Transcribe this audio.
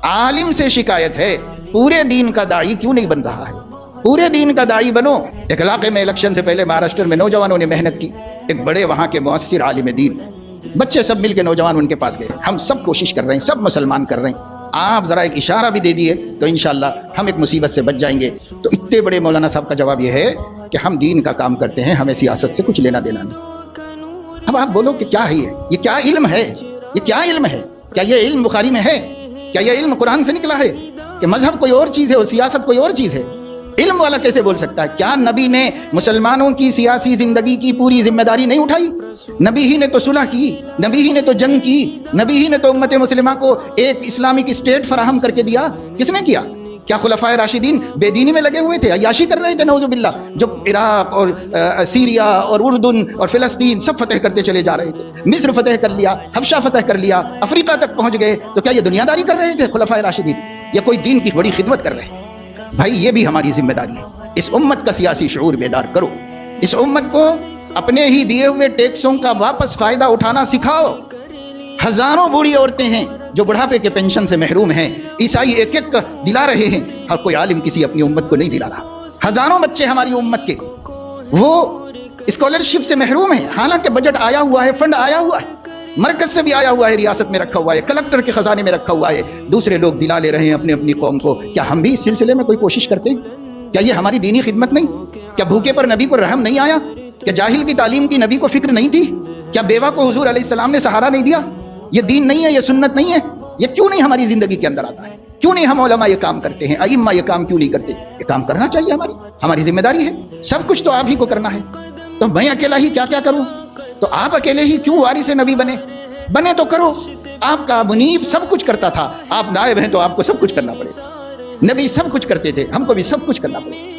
आलिम से शिकायत है, पूरे दीन का दाई क्यों नहीं बन रहा है? पूरे दीन का दाई बनो। एक इलाके में इलेक्शन से पहले महाराष्ट्र में नौजवानों ने मेहनत की, एक बड़े वहां के मुअस्सिर आलिम दीन, बच्चे सब मिलके नौजवान उनके पास गए, हम सब कोशिश कर रहे हैं, सब मुसलमान कर रहे हैं, आप जरा एक इशारा भी दे दिए तो इंशाअल्लाह हम एक मुसीबत से बच जाएंगे। तो इतने बड़े मौलाना साहब का जवाब यह है कि हम दीन का काम करते हैं, हमें सियासत से कुछ लेना देना नहीं। अब आप बोलो कि क्या है ये क्या इल्म है? ये क्या इल्म है? क्या ये इल्म बुखारी में है? क्या ये इल्म कुरान से निकला है? कि मजहब कोई और चीज है और सियासत कोई और चीज है? इल्म वाला कैसे बोल सकता है? क्या नबी ने मुसलमानों की सियासी जिंदगी की पूरी जिम्मेदारी नहीं उठाई? नबी ही ने तो सुलह की, नबी ही ने तो जंग की, नबी ही ने तो उम्मत मुस्लिमा को एक इस्लामिक स्टेट फराहम करके दिया। किसने किया? क्या खुलफाए राशिदीन बेदीनी में लगे हुए थे, अय्याशी कर रहे थे? नौजुबिल्लाह, जो इराक और सीरिया और उर्दुन और फिलिस्तीन सब फतेह करते चले जा रहे थे, मिस्र फतेह कर लिया, हबशा फतेह कर लिया, अफ्रीका तक पहुंच गए, तो क्या ये दुनियादारी कर रहे थे खुलफाए राशिदीन, या कोई दीन की बड़ी खिदमत कर रहे हैं? भाई ये भी हमारी जिम्मेदारी है। इस उम्मत का सियासी शऊर बेदार करो, इस उम्मत को अपने ही दिए हुए टैक्सों का वापस फायदा उठाना सिखाओ। हजारों बूढ़ी औरतें हैं जो बुढ़ापे के पेंशन से महरूम हैं, ईसाई एक एक दिला रहे हैं और कोई आलिम किसी अपनी उम्मत को नहीं दिला रहा। हजारों बच्चे हमारी उम्मत के वो स्कॉलरशिप से महरूम हैं, हालांकि बजट आया हुआ है, फंड आया हुआ है, मरकज से भी आया हुआ है, रियासत में रखा हुआ है, कलेक्टर के खजाने में रखा हुआ है, दूसरे लोग दिला ले रहे हैं अपनी अपनी कौम को। क्या हम भी इस सिलसिले में कोई कोशिश करते हैं? क्या ये हमारी दीनी खिदमत नहीं? क्या भूखे पर नबी को रहम नहीं आया? क्या जाहिल की तालीम की नबी को फिक्र नहीं थी? क्या बेवा को हुजूर अलैहिस्सलाम ने सहारा नहीं दिया? ये दीन नहीं है, ये सुन्नत नहीं है? ये क्यों नहीं हमारी जिंदगी के अंदर आता है? क्यों नहीं हम उलमा ये काम करते हैं, अइम्मा ये काम क्यों नहीं करते? ये काम करना चाहिए, हमारी जिम्मेदारी है। सब कुछ तो आप ही को करना है, तो मैं अकेला ही क्या क्या करूं? तो आप अकेले ही क्यों वारिस नबी बने तो करो। आपका मुनीब सब कुछ करता था, आप नायब हैं तो आपको सब कुछ करना पड़ेगा। नबी सब कुछ करते थे, हमको भी सब कुछ करना पड़ेगा।